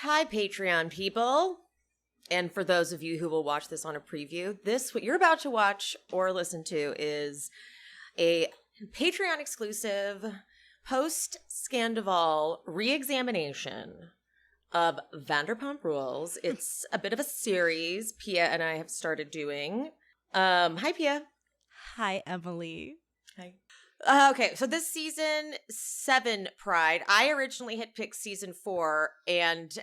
Hi, Patreon people. And for those of you who will watch this on a preview, what you're about to watch or listen to is a Patreon exclusive post-Scandival re-examination of Vanderpump Rules. It's a bit of a series Pia and I have started doing. Hi, Pia. Hi, Emily. Hi. Okay, so this season 7 Pride, I originally had picked season 4, and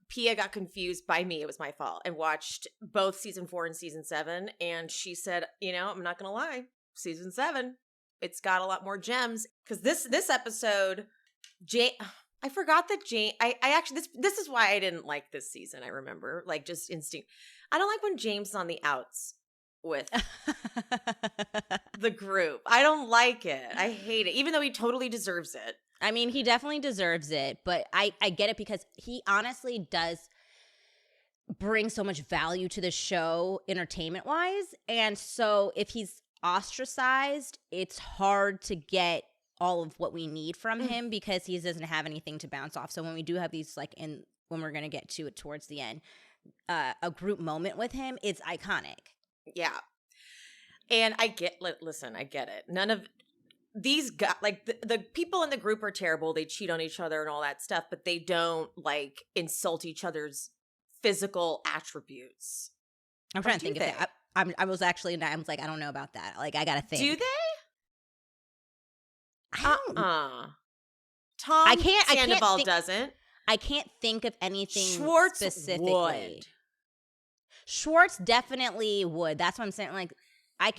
Pia got confused by me. It was my fault. And watched both season 4 and season 7, and she said, I'm not gonna lie, season 7, it's got a lot more gems. Because this episode, I forgot that I actually, this is why I didn't like this season. I remember, like, just instinct. I don't like when James is on the outs with the group. I don't like it. I hate it, even though he totally deserves it. I mean, he definitely deserves it, but I get it because he honestly does bring so much value to the show entertainment-wise, and so if he's ostracized, it's hard to get all of what we need from him because he doesn't have anything to bounce off. So when we do have these, like, when we're going to get to it towards the end, a group moment with him, it's iconic. Yeah. And I get it. None of these guys, like, the people in the group are terrible. They cheat on each other and all that stuff, but they don't, like, insult each other's physical attributes. I'm trying to think of that. I was like, I don't know about that. Like, I gotta think. Do they? Tom Sandoval doesn't. I can't think of anything Schwartz specifically. Would. Schwartz definitely would. That's what I'm saying. Like, I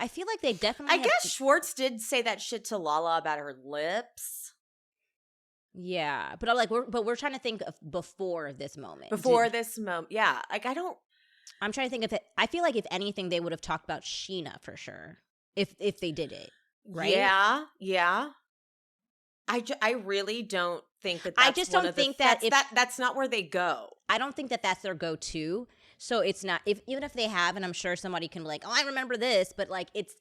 feel like they definitely. I guess Schwartz did say that shit to Lala about her lips. Yeah, but I'm like, we're trying to think of before this moment. Yeah. Like, I'm trying to think of it. I feel like if anything, they would have talked about Sheena for sure. If they did it, right? Yeah. I really don't think that. I just don't think that's not where they go. I don't think that that's their go-to. So it's not, even if they have, and I'm sure somebody can be like, oh, I remember this, but like it's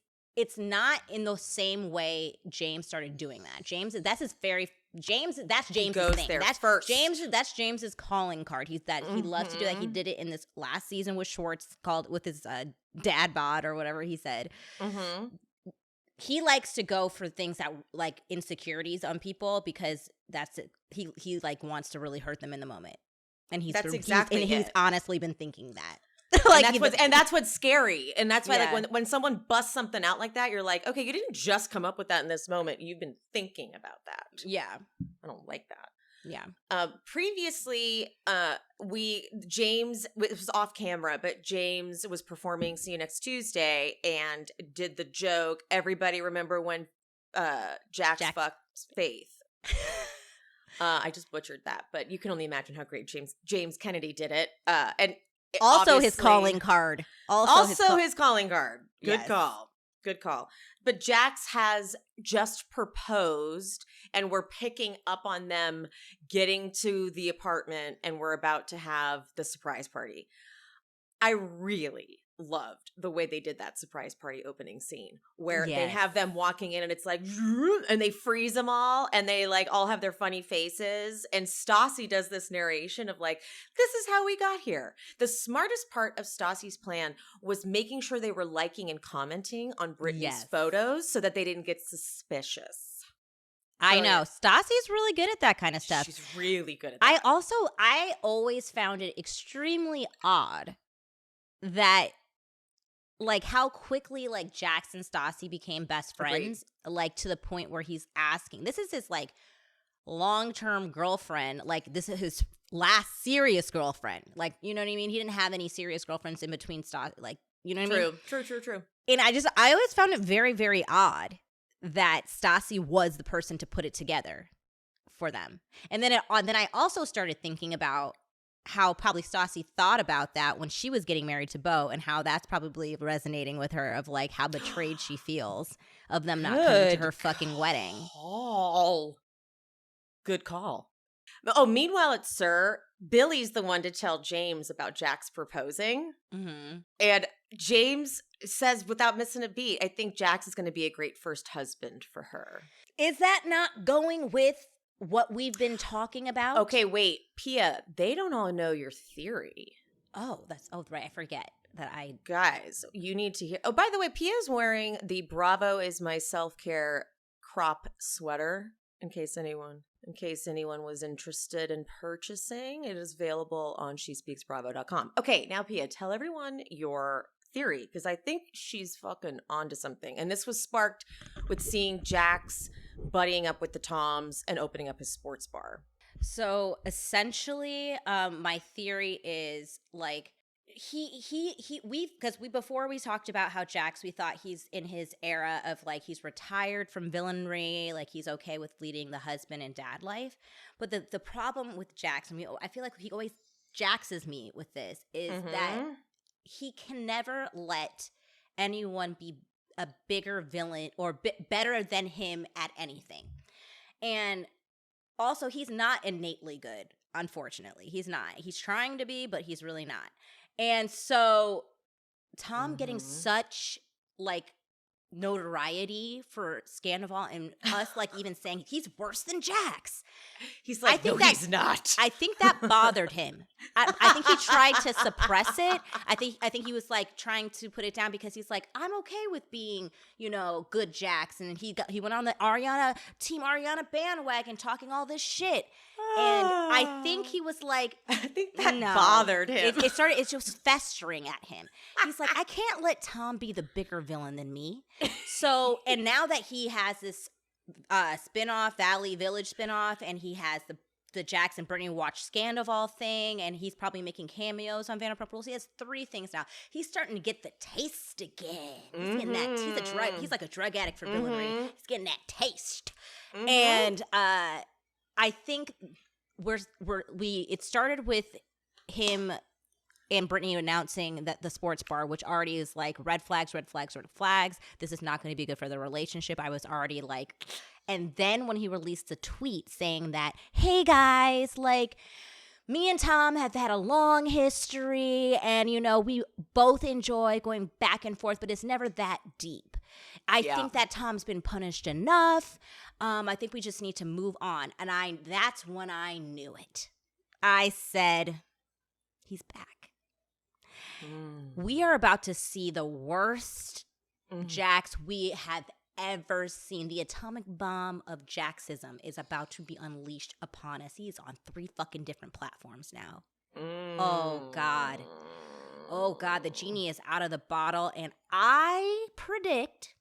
not in the same way James started doing that. That's James's thing. That's first. That's James's calling card. He loves to do that. He did it in this last season with Schwartz, called with his dad bod or whatever he said. Mm-hmm. He likes to go for things that, like, insecurities on people because that's it. He like wants to really hurt them in the moment. And he's honestly been thinking that. Like, and that's what's scary. And that's why, like, when someone busts something out like that, you're like, okay, you didn't just come up with that in this moment. You've been thinking about that. Yeah. I don't like that. Yeah. Previously, James, it was off camera, but James was performing See You Next Tuesday and did the joke. Everybody remember when Jax fucked Faith. I just butchered that, but you can only imagine how great James Kennedy did it. And also his calling card. Also his calling card. Good Yes. call. Good call. But Jax has just proposed, and we're picking up on them getting to the apartment, and we're about to have the surprise party. I really loved the way they did that surprise party opening scene where they have them walking in and it's like, and they freeze them all and they, like, all have their funny faces. And Stassi does this narration of, like, this is how we got here. The smartest part of Stassi's plan was making sure they were liking and commenting on Brittany's photos so that they didn't get suspicious. I know. Stassi's really good at that kind of stuff. She's really good at that. I always found it extremely odd that, like, how quickly, like, Jax and Stassi became best friends. Agreed. Like, to the point where he's asking, this is his, like, long-term girlfriend. Like, this is his last serious girlfriend. Like, you know what I mean? He didn't have any serious girlfriends in between Stassi. Like, you know what I mean? True. And I always found it very, very odd that Stassi was the person to put it together for them. And then I also started thinking about how probably Stassi thought about that when she was getting married to Beau, and how that's probably resonating with her, of, like, how betrayed she feels of them not coming to her fucking wedding. Good call. Oh, meanwhile at Sir, Billy's the one to tell James about Jax proposing. Mm-hmm. And James says, without missing a beat, I think Jax is going to be a great first husband for her. Is that not going with what we've been talking about. Okay, wait, Pia, they don't all know your theory. Oh, right. I forget that Guys, you need to hear. Oh, by the way, Pia's wearing the Bravo is my self-care crop sweater in case anyone was interested in purchasing. It is available on shespeaksbravo.com. Okay, now Pia, tell everyone your theory because I think she's fucking onto something. And this was sparked with seeing Jax buddying up with the Toms and opening up his sports bar. So essentially, my theory is like before we talked about how Jax, we thought he's in his era of like he's retired from villainry, like he's okay with leading the husband and dad life. But the problem with Jax, I feel like he always Jaxes me with this, is that he can never let anyone be a bigger villain or better than him at anything. And also, he's not innately good, unfortunately. He's not. He's trying to be, but he's really not. And so Tom getting such, like, notoriety for Scandival and us, like, even saying he's worse than Jax. He's like, he's not. I think that bothered him. I think he tried to suppress it. I think he was, like, trying to put it down because he's like, I'm okay with being, good Jax. And he went on the Team Ariana bandwagon talking all this shit. And I think he was like, I think that bothered him. It's just festering at him. He's like, I can't let Tom be the bigger villain than me. So, and now that he has this spinoff, Valley Village spinoff, and he has the Jax and Brittany watch Scandival thing, and he's probably making cameos on Vanderpump Rules. He has 3 things now. He's starting to get the taste again. He's getting that. He's like a drug addict for villainry. He's getting that taste. And I think it started with him and Brittany announcing that the sports bar, which already is like red flags. This is not going to be good for the relationship. I was already like, and then when he released a tweet saying that, hey guys, like, me and Tom have had a long history and, we both enjoy going back and forth, but it's never that deep. I think that Tom's been punished enough. I think we just need to move on. And that's when I knew it. I said, he's back. We are about to see the worst Jax we have ever seen. The atomic bomb of Jaxism is about to be unleashed upon us. He's on 3 fucking different platforms now. Oh, God. Oh, God. The genie is out of the bottle. And I predict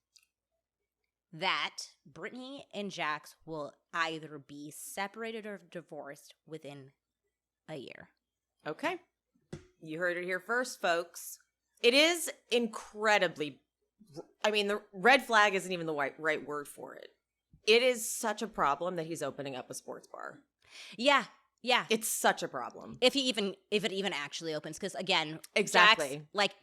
that Brittany and Jax will either be separated or divorced within a year. Okay. You heard it here first, folks. It is incredibly, the red flag isn't even the right word for it. It is such a problem that he's opening up a sports bar. Yeah. It's such a problem. If it even actually opens, because again, exactly. Jax,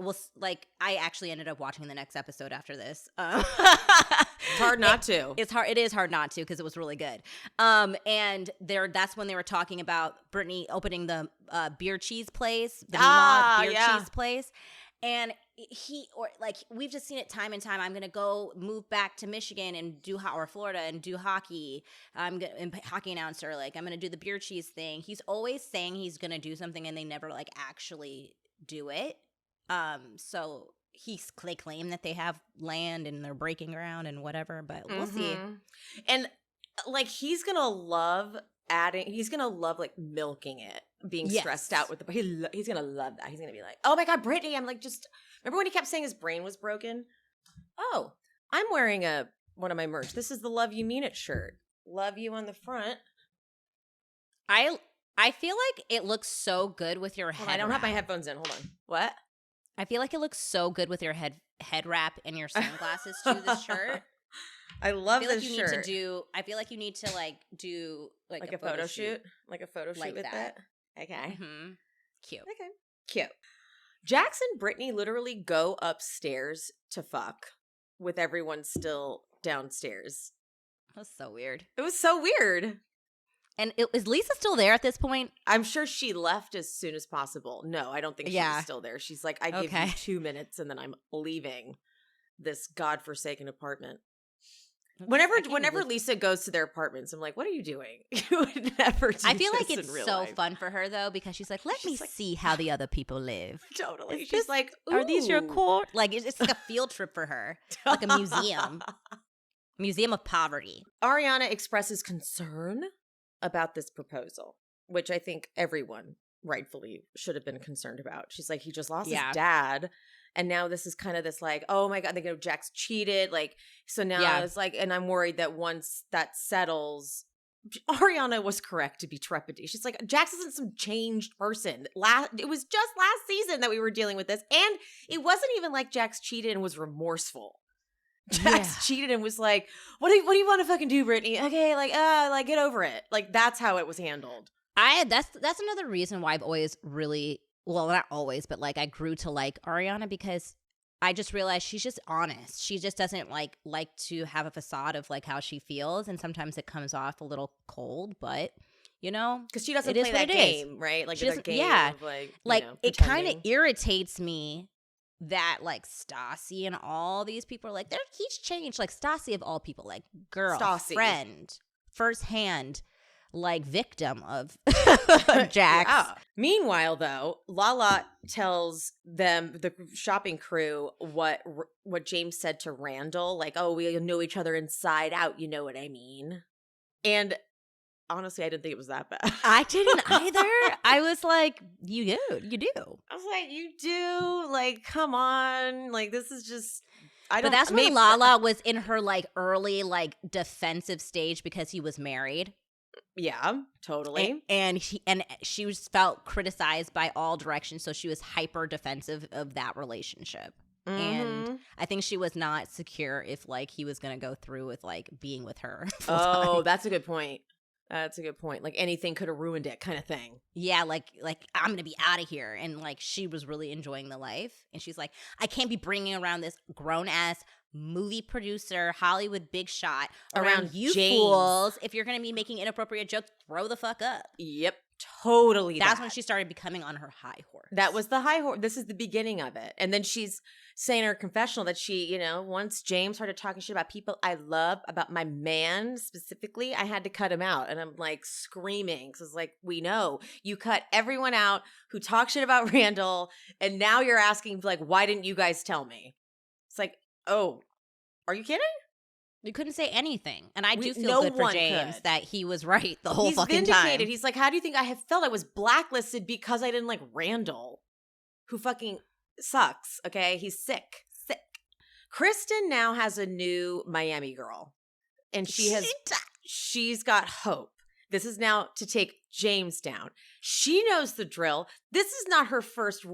I actually ended up watching the next episode after this. It's hard not to. It is hard not to because it was really good. And that's when they were talking about Brittany opening the beer cheese place, the cheese place. And we've just seen it time and time. I'm gonna go move back to Michigan and or Florida and do hockey. I'm hockey announcer. Like, I'm gonna do the beer cheese thing. He's always saying he's gonna do something, and they never actually do it. So they claim that they have land and they're breaking ground and whatever, but we'll see. And he's gonna love milking it, being stressed out with he's gonna love that. He's gonna be like, oh my God, Brittany, I'm just remember when he kept saying his brain was broken? Oh, I'm wearing one of my merch. This is the Love You Mean It shirt. Love you on the front. I feel like it looks so good with your head. I don't have my headphones in. Hold on. What? I feel like it looks so good with your head wrap and your sunglasses too, this shirt. I love this shirt. I feel like you need to do a photo shoot. Like a photo shoot with that. Okay. Mm-hmm. Cute. Okay. Cute. Jax and Brittany literally go upstairs to fuck with everyone still downstairs. That was so weird. It was so weird. And is Lisa still there at this point? I'm sure she left as soon as possible. No, I don't think she's still there. She's like, I give you 2 minutes and then I'm leaving this godforsaken apartment. Whenever Lisa goes to their apartments, I'm like, what are you doing? You would never do I feel this like it's in real so life. fun for her though, because she's like, let me see how the other people live. Totally. Is She's this- like, are these your "Ooh." core? Like it's like a field trip for her, like a museum of poverty. Ariana expresses concern about this proposal, which I think everyone rightfully should have been concerned about. She's like, he just lost his dad. And now this is kind of this like, oh my God, they go, Jax cheated. Like, so now it's like, and I'm worried that once that settles, Ariana was correct to be trepidate. She's like, Jax isn't some changed person. It was just last season that we were dealing with this. And it wasn't even like Jax cheated and was remorseful. Jax cheated and was like, what do you want to fucking do, Brittany? Okay, like get over it. Like that's how it was handled. That's another reason why I've always really, well, not always, but like I grew to like Ariana, because I just realized she's just honest. She just doesn't like to have a facade of like how she feels, and sometimes it comes off a little cold, but you know, because she doesn't play that game, right? Like that game of like it kind of irritates me that like Stassi and all these people are like, he's changed. Like Stassi of all people, like girl, Stassi. friend, firsthand, like victim of Jax. Yeah. Meanwhile, though, Lala tells them, the shopping crew, what James said to Randall, like, oh, we know each other inside out, you know what I mean? And honestly, I didn't think it was that bad. I didn't either. I was like, you do. I was like, you do? Like, come on. Like, this is just, But that's when Lala was in her like early like defensive stage because he was married. Yeah, totally. And she was felt criticized by all directions, so she was hyper defensive of that relationship. Mm-hmm. And I think she was not secure if like he was going to go through with like being with her. Oh, that's a good point. That's a good point. Like anything could have ruined it, kind of thing. Yeah, like I'm gonna be out of here, and like she was really enjoying the life, and she's like, I can't be bringing around this grown ass movie producer, Hollywood big shot around you James. Fools. If you're gonna be making inappropriate jokes, throw the fuck up. Yep. Totally. That's when she started becoming on her high horse. That was the high horse. This is the beginning of it. And then she's saying in her confessional that she, you know, once James started talking shit about people I love, about my man specifically, I had to cut him out. And I'm like screaming. Because it's like, we know you cut everyone out who talk shit about Randall. And now you're asking, like, why didn't you guys tell me? It's like, oh, are you kidding? You couldn't say anything. And I do feel good for James that he was right the whole fucking time. He's like, how do you think I have felt? I was blacklisted because I didn't like Randall, who fucking sucks, okay? He's sick. Kristen now has a new Miami girl. And she's got hope. This is now to take James down. She knows the drill. This is not her first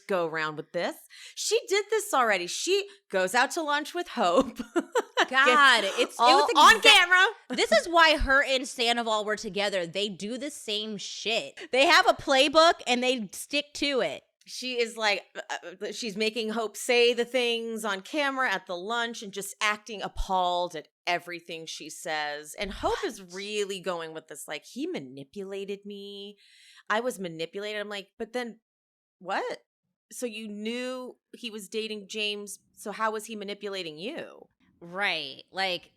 go around with this. She did this already. She goes out to lunch with Hope. God, it was on camera. This is why her and Sandoval were together. They do the same shit. They have a playbook and they stick to it. She is like, she's making Hope say the things on camera at the lunch and just acting appalled at everything she says. And Hope is really going with this, like, he manipulated me. I was manipulated. I'm like, but then what? So you knew he was dating James. So how was he manipulating you? Right. Like,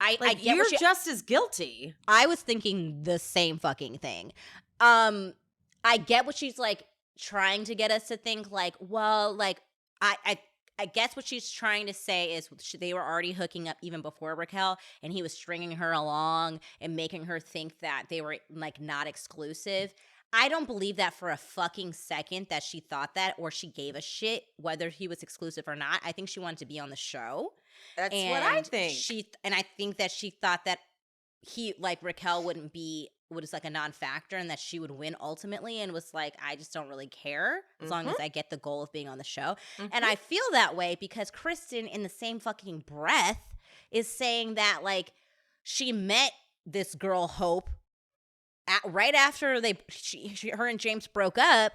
I get you're just as guilty. I was thinking the same fucking thing. I get what she's like, trying to get us to think like, well, like I guess what she's trying to say is they were already hooking up even before Raquel, and he was stringing her along and making her think that they were like not exclusive. I don't believe that for a fucking second that she thought that, or she gave a shit whether he was exclusive or not. I think she wanted to be on the show. That's what I think. I think that she thought that he, like, Raquel was like a non-factor, and that she would win ultimately, and was like, I just don't really care as long as I get the goal of being on the show. And I feel that way because Kristen, in the same fucking breath, is saying that like she met this girl Hope right after her and James broke up,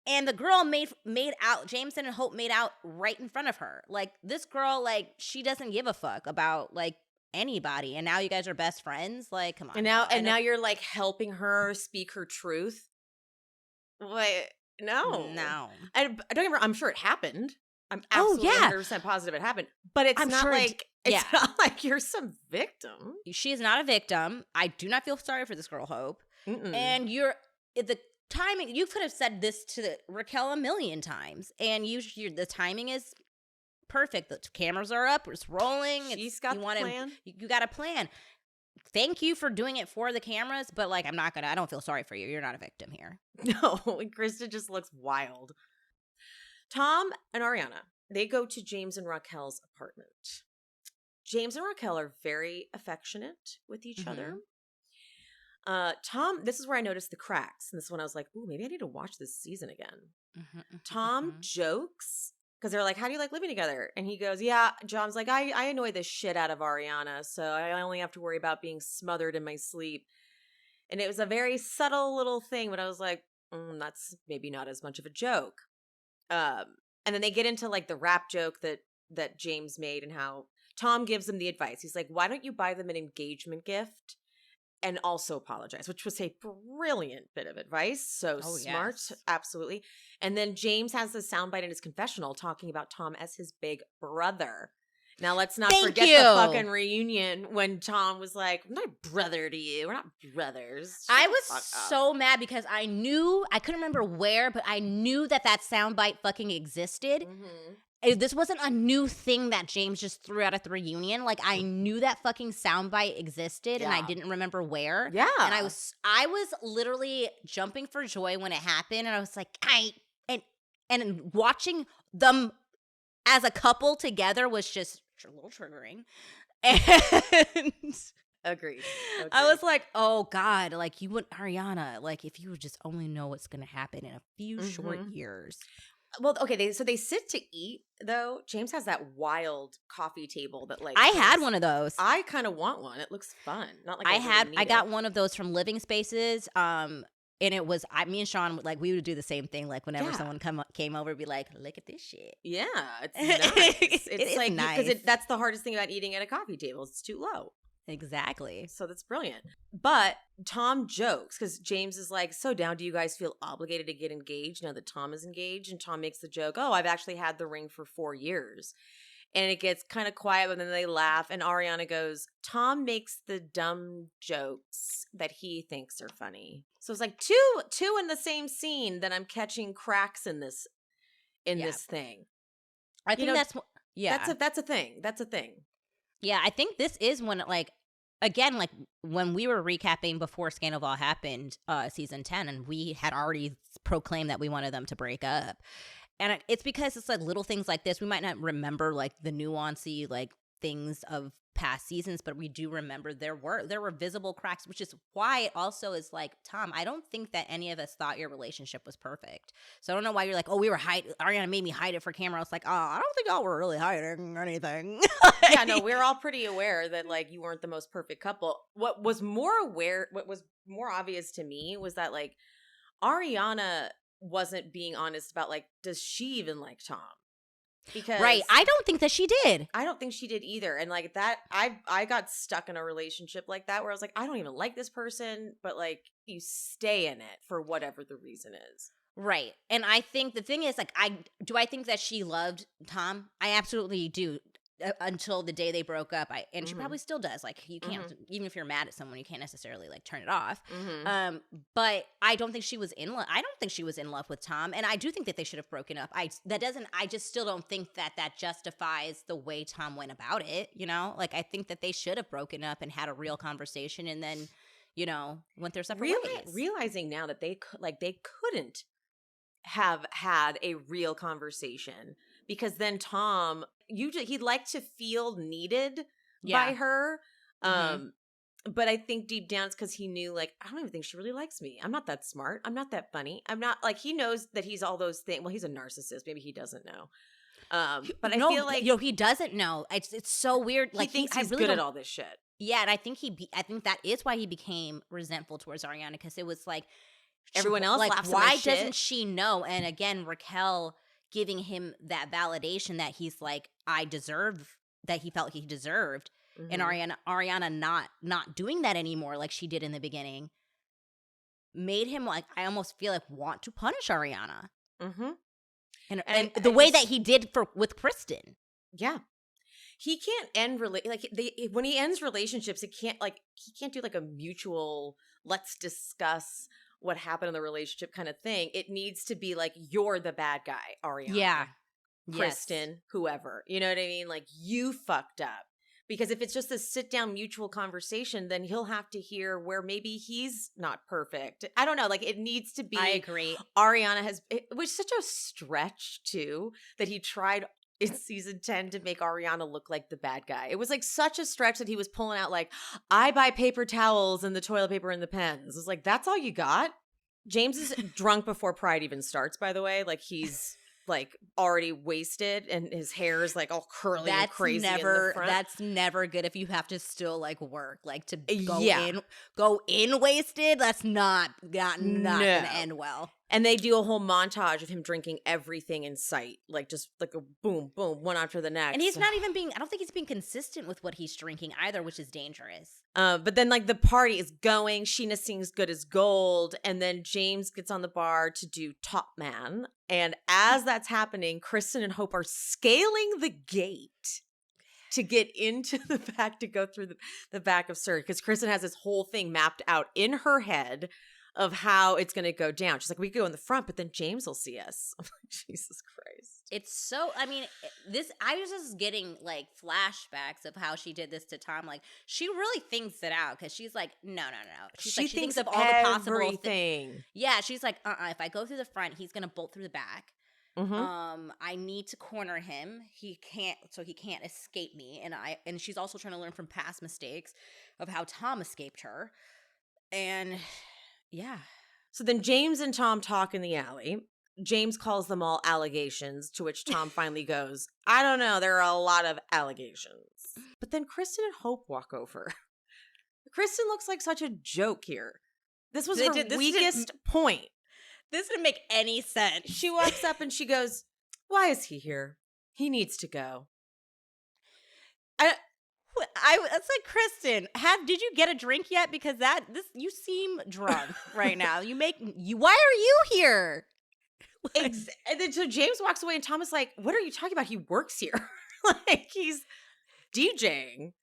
and the girl made out, James and Hope made out right in front of her. Like, this girl, like, she doesn't give a fuck about like anybody, and now you guys are best friends. Like, come on. And now you're like helping her speak her truth. Wait, no. And don't get me wrong, I'm sure it happened. I'm absolutely 100% positive it happened. But it's not like It's not like you're some victim. She is not a victim. I do not feel sorry for this girl, Hope. And the timing, you could have said this to Raquel a million times, and the timing is perfect. The cameras are up, it's rolling. She's got the plan. You got a plan. Thank you for doing it for the cameras, but like, I don't feel sorry for you. You're not a victim here. No, Kristen just looks wild. Tom and Ariana, they go to James and Raquel's apartment. James and Raquel are very affectionate with each other. Tom, this is where I noticed the cracks. And this one I was like, ooh, maybe I need to watch this season again. Tom jokes, because they're like, how do you like living together? And he goes, yeah. John's like, I annoy the shit out of Ariana, so I only have to worry about being smothered in my sleep. And it was a very subtle little thing, but I was like, that's maybe not as much of a joke. And then they get into like the rap joke that James made, and how Tom gives them the advice. He's like, why don't you buy them an engagement gift and also apologize? Which was a brilliant bit of advice. So smart. Yes. Absolutely. And then James has the soundbite in his confessional talking about Tom as his big brother. Now, let's not forget the fucking reunion when Tom was like, I'm not a brother to you. We're not brothers. I was so mad because I couldn't remember where, but I knew that soundbite fucking existed. This wasn't a new thing that James just threw out at the reunion. Like, I knew that fucking soundbite existed, and I didn't remember where. Yeah. And I was literally jumping for joy when it happened, and I was like, and watching them as a couple together was just a little triggering. And Agreed. I was like, oh God, like, you wouldn't, Ariana, like, if you would just only know what's going to happen in a few short years. Well, okay, so they sit to eat, though. James has that wild coffee table that, like, I had one of those. I kind of want one. It looks fun. Not like I got one of those from Living Spaces. And it was, me and Sean, like, we would do the same thing. Like, whenever someone came over, be like, look at this shit. Yeah, it's nice. It's like, nice. Because that's the hardest thing about eating at a coffee table. It's too low. Exactly. So that's brilliant. But Tom jokes, because James is like, so now do you guys feel obligated to get engaged now that Tom is engaged? And Tom makes the joke, oh, I've actually had the ring for 4 years. And it gets kind of quiet, but then they laugh. And Ariana goes, Tom makes the dumb jokes that he thinks are funny. So it's like two in the same scene that I'm catching cracks in this thing. I think that's a thing. That's a thing. Yeah, I think this is when, like, again, like, when we were recapping before Scandal happened, season 10, and we had already proclaimed that we wanted them to break up. And it's because it's like little things like this. We might not remember like the nuancy, like, things of past seasons, but we do remember there were visible cracks, which is why it also is like, Tom, I don't think that any of us thought your relationship was perfect. So I don't know why you're like, oh, we were Ariana made me hide it for camera. I was like, oh, I don't think y'all were really hiding anything. Yeah, no, we're all pretty aware that, like, you weren't the most perfect couple. What was more obvious to me was that, like, Ariana wasn't being honest about, like, does she even like Tom? Because right, I don't think that she did. I don't think she did either. And like that, I got stuck in a relationship like that where I was like, I don't even like this person, but like, you stay in it for whatever the reason is. Right. And I think the thing is, like, I think that she loved Tom? I absolutely do. Until the day they broke up, she probably still does. Like, you can't, even if you're mad at someone, you can't necessarily like turn it off. But I don't think she was in love. I don't think she was in love with Tom, and I do think that they should have broken up. I just still don't think that justifies the way Tom went about it. You know, like, I think that they should have broken up and had a real conversation, and then, you know, went their separate ways. Realizing now that they couldn't have had a real conversation, because then Tom, he'd like to feel needed by her. But I think deep down it's because he knew, like, I don't even think she really likes me. I'm not that smart. I'm not that funny. I'm not, like, he knows that he's all those things. Well, he's a narcissist. Maybe he doesn't know. But I feel like, he doesn't know. It's so weird. Like, he thinks he's good at all this shit. Yeah, and I think I think that is why he became resentful towards Ariana, because it was like, everyone else like, laughs at why my shit. Doesn't she know? And again, Raquel giving him that validation that he's like, that he felt he deserved. And Ariana not doing that anymore like she did in the beginning made him, like, I almost feel like, want to punish Ariana. And the way that he did with Kristen. Yeah. he can't end when he ends relationships, he can't do like a mutual let's discuss what happened in the relationship kind of thing. It needs to be like, you're the bad guy, Ariana. Yeah. Kristen, yes. Whoever. You know what I mean? Like, you fucked up. Because if it's just a sit down mutual conversation, then he'll have to hear where maybe he's not perfect. I don't know. Like, it needs to be. I agree. It was such a stretch too that he tried in season 10 to make Ariana look like the bad guy. It was like such a stretch that he was pulling out like, I buy paper towels and the toilet paper and the pens. It's like, that's all you got? James is drunk before Pride even starts, by the way. Like, he's like already wasted and his hair is like all curly and crazy in the front. That's never good if you have to still like work, like to go in wasted. That's not gonna end well. And they do a whole montage of him drinking everything in sight, like just like a boom, boom, one after the next. And he's not even I don't think he's being consistent with what he's drinking either, which is dangerous. But then like the party is going, Sheena sings Good as Gold, and then James gets on the bar to do Top Man. And as that's happening, Kristen and Hope are scaling the gate to get into the back, to go through the back of Surrey, because Kristen has this whole thing mapped out in her head of how it's going to go down. She's like, we could go in the front, but then James will see us. I'm like, Jesus Christ. It's so, I mean, I was just getting like flashbacks of how she did this to Tom. Like, she really thinks it out because she's like, no. She thinks of all the possible things. Yeah, she's like, if I go through the front, he's going to bolt through the back. Mm-hmm. I need to corner him. He can't escape me. And she's also trying to learn from past mistakes of how Tom escaped her. And yeah. So then James and Tom talk in the alley. James calls them all allegations, to which Tom finally goes, I don't know, there are a lot of allegations. But then Kristen and Hope walk over. Kristen looks like such a joke here. This was her weakest point. This didn't make any sense. She walks up and she goes, why is he here? He needs to go. It's like, Kristen, did you get a drink yet? Because you seem drunk right now. Why are you here? And then so James walks away and Tom is like, what are you talking about? He works here. Like, he's DJing.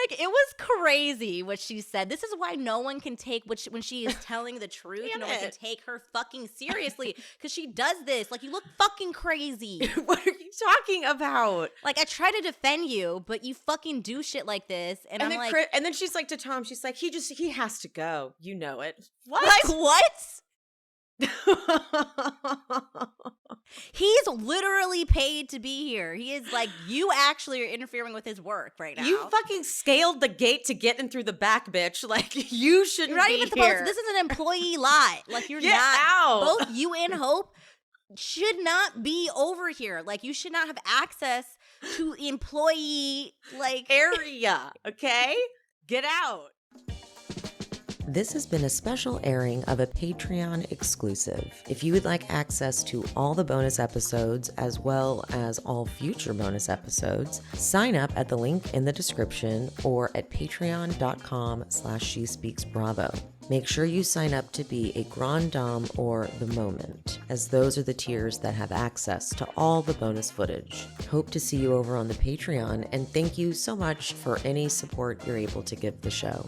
Like, it was crazy what she said. This is why no one can take when she is telling the truth. No one can take her fucking seriously because she does this. Like, you look fucking crazy. What are you talking about? Like, I try to defend you, but you fucking do shit like this. And I'm like, and then she's like to Tom, she's like, he has to go. You know it. What? Like, what? He's literally paid to be here. He is like, you actually are interfering with his work right now. You fucking scaled the gate to get in through the back, bitch. Like, you shouldn't not be even here. Supposed. This is an employee lot. Like, you're get not. Out. Both you and Hope should not be over here. Like, you should not have access to employee area. Okay, get out. This has been a special airing of a Patreon exclusive. If you would like access to all the bonus episodes as well as all future bonus episodes, sign up at the link in the description or at patreon.com/SheSpeaksBravo. Make sure you sign up to be a Grand Dame or the Moment, as those are the tiers that have access to all the bonus footage. Hope to see you over on the Patreon, and thank you so much for any support you're able to give the show.